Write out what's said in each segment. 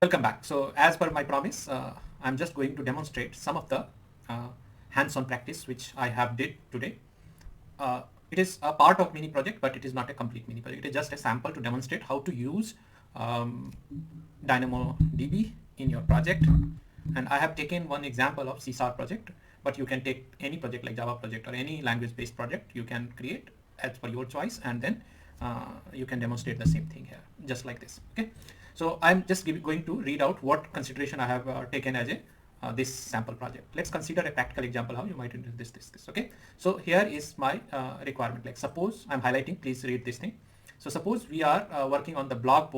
Welcome back. So as per my promise, I'm just going to demonstrate some of the uh, hands-on practice which I have did today. It is a part of mini project, but it is not a complete mini project. It is just a sample to demonstrate how to use um, DynamoDB in your project. And I have taken one example of CSAR project, but you can take any project like Java project or any language-based project you can create as per your choice, and then you can demonstrate the same thing here, just like this. Okay. So I'm just going to read out what consideration I have taken as a this sample project. Let's consider a practical example how you might do this. Okay. So here is my requirement. Like suppose I'm highlighting, please read this thing. So suppose we are working on the blog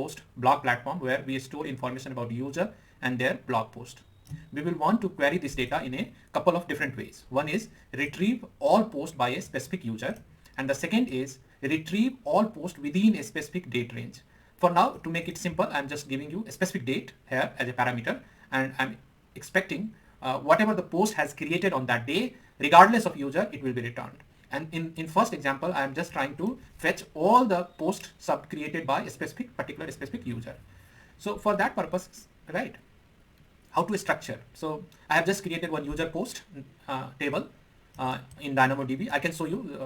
platform where we store information about user and their blog post. We will want to query this data in a couple of different ways. One is retrieve all posts by a specific user, and the second is retrieve all posts within a specific date range. For now, to make it simple, I'm just giving you a specific date here as a parameter, and I'm expecting whatever the post has created on that day, regardless of user, it will be returned. And in first example, I'm just trying to fetch all the posts sub created by a specific user. So for that purpose, right, how to structure. So I have just created one user post table in DynamoDB. I can show you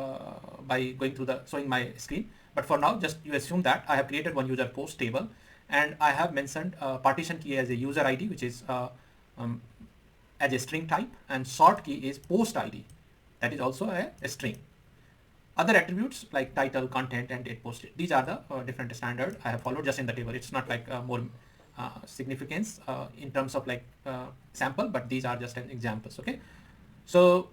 by going through the showing my screen. But for now, just you assume that I have created one user post table, and I have mentioned partition key as a user ID, which is as a string type, and sort key is post ID, that is also a string. Other attributes like title, content, and date posted. These are the different standard I have followed just in the table. It's not like more significance in terms of like sample, but these are just an examples. Okay. So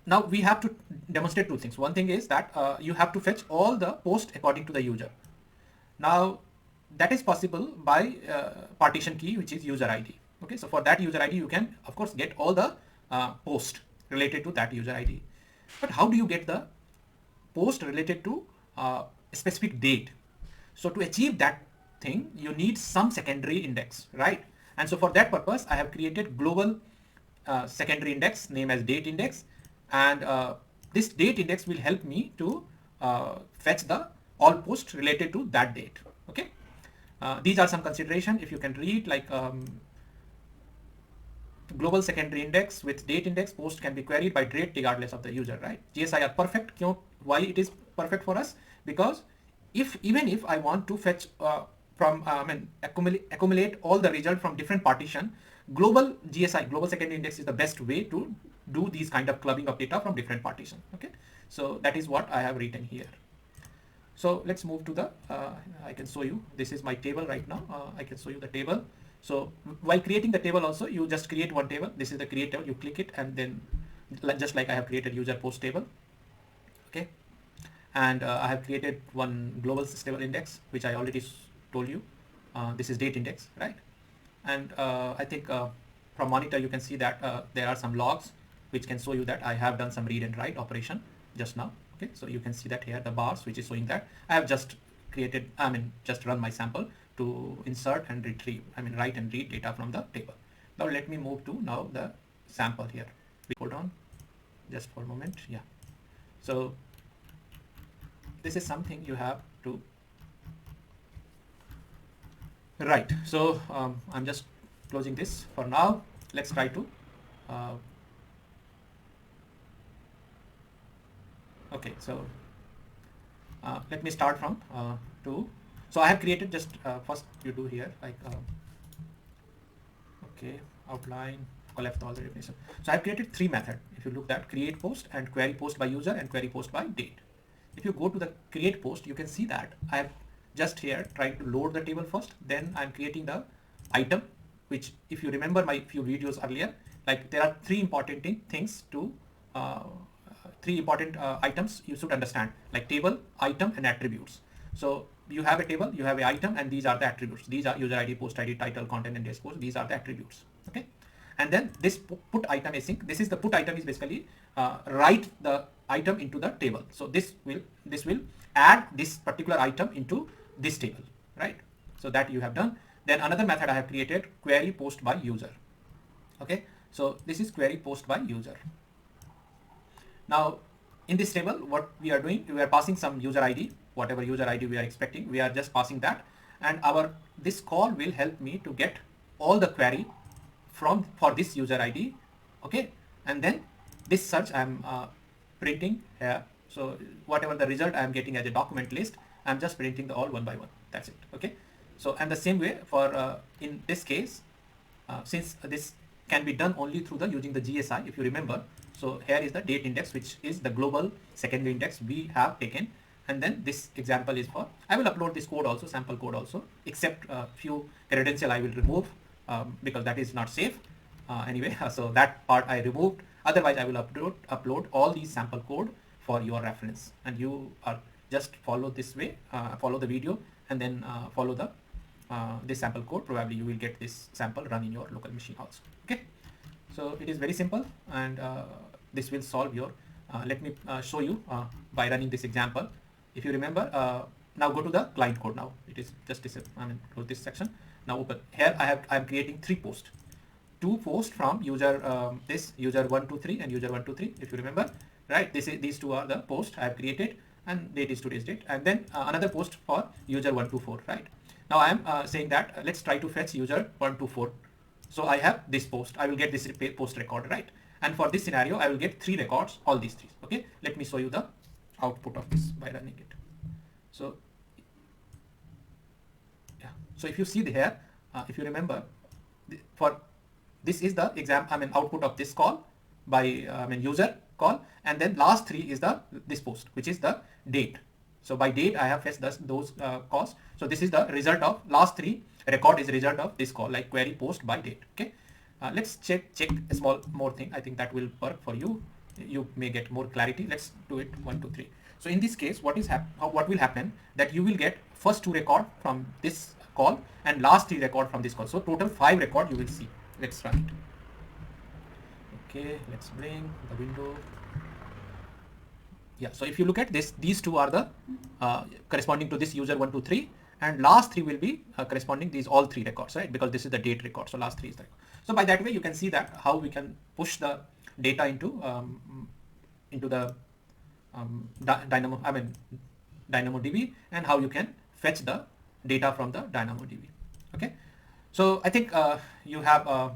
now we have to demonstrate two things. One thing is that you have to fetch all the posts according to the user. Now that is possible by partition key, which is user ID. Okay, so for that user ID, you can of course get all the post related to that user ID. But how do you get the post related to a specific date? So to achieve that thing, you need some secondary index, right? And so for that purpose, I have created global secondary index named as date index, and this date index will help me to fetch the all posts related to that date. Okay, these are some consideration. If you can read, like global secondary index with date index, post can be queried by date regardless of the user, right? GSI are perfect. Why it is perfect for us? Because even if I want to fetch from accumulate all the result from different partition, global GSI, global secondary index, is the best way to do these kind of clubbing of data from different partition. Okay, so that is what I have written here. So let's move to the I can show you, this is my table right now. I can show you the table. So while creating the table also, you just create one table. This is the create table. You click it, and then just like I have created user post table. Okay, and I have created one global stable index, which I already told you. This is date index, right? And I think from monitor you can see that there are some logs which can show you that I have done some read and write operation just now. Okay, so you can see that here the bars which is showing that I have just created, just run my sample to insert and retrieve, write and read data from the table. Now let me move to now the sample here. Hold on just for a moment. Yeah, so this is something you have to write. So I'm just closing this for now. Let's try to okay, so let me start from two. So I have created just first you do here like okay, outline, collect all the definition. So I have created three methods. If you look at create post and query post by user and query post by date. If you go to the create post, you can see that I have just here tried to load the table first, then I'm creating the item, which if you remember my few videos earlier, like there are three important things to three important items you should understand, like table, item, and attributes. So you have a table, you have an item, and these are the attributes. These are user ID, post ID, title, content, and date post. These are the attributes. Okay, and then this put item async. This is the put item is basically write the item into the table. So this will add this particular item into this table, right? So that you have done. Then another method I have created, query post by user. Okay, so this is query post by user. Now in this table, what we are doing, we are passing some user ID, whatever user ID we are expecting, we are just passing that, and this call will help me to get all the query for this user ID. Okay, and then this search I'm printing here. So whatever the result I'm getting as a document list, I'm just printing the all one by one. That's it. Okay. So and the same way for in this case, since this can be done only through using the GSI, if you remember. So here is the date index, which is the global secondary index we have taken. And then this example is for, I will upload this code also, sample code also, except a few credential I will remove because that is not safe. Anyway, so that part I removed. Otherwise, I will upload all these sample code for your reference. And you are just follow this way, follow the video, and then follow the this sample code. Probably you will get this sample run in your local machine also. Okay, so it is very simple, and this will solve your. Let me show you by running this example. If you remember, now go to the client code. Now it is just this. I mean, go to this section. Now open here. I am creating 3 posts. 2 posts from user this user 123 and user 123. If you remember, right? These 2 are the posts I have created, and date is today's date, and then another post for user 124. Right? Now I am saying that let's try to fetch user 124. So I have this post. I will get this post record, right? And for this scenario, I will get 3 records, all these 3. Okay. Let me show you the output of this by running it. So yeah. So if you see here, if you remember, for this is the output of this call by user call, and then last 3 is this post, which is the date. So by date I have fetched those calls. So this is the result of last 3 record is result of this call, like query post by date. Okay, let's check a small more thing. I think that will work for you. You may get more clarity. Let's do it 1, 2, 3. So in this case, what will happen that you will get first 2 record from this call and last 3 record from this call. So total 5 record you will see. Let's run it. Okay, let's bring the window. Yeah, so if you look at this, these 2 are the corresponding to this user 123, and last 3 will be corresponding these all 3 records, right? Because this is the date record, so last 3 is the record. So by that way, you can see that how we can push the data into the DynamoDB, and how you can fetch the data from the DynamoDB. Okay, so I think you have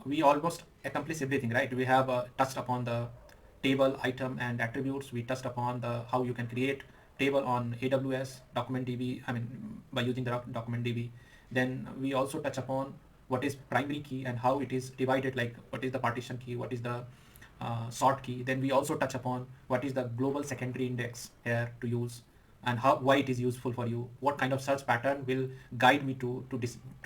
we almost accomplished everything, right? We have touched upon the table, item, and attributes. We touched upon how you can create table on AWS, DocumentDB, by using the DocumentDB. Then we also touch upon what is primary key and how it is divided, like what is the partition key, what is the sort key. Then we also touch upon what is the global secondary index here to use, and why it is useful for you. What kind of search pattern will guide me to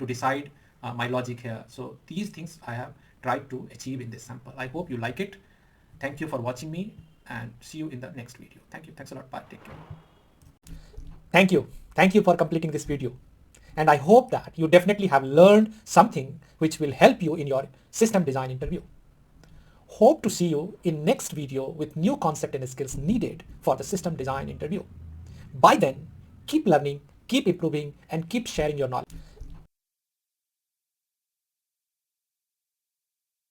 decide my logic here. So these things I have tried to achieve in this sample. I hope you like it. Thank you for watching me, and see you in the next video. Thank you. Thanks a lot. Bye. Take care. Thank you. Thank you for completing this video. And I hope that you definitely have learned something which will help you in your system design interview. Hope to see you in next video with new concept and skills needed for the system design interview. By then, keep learning, keep improving, and keep sharing your knowledge.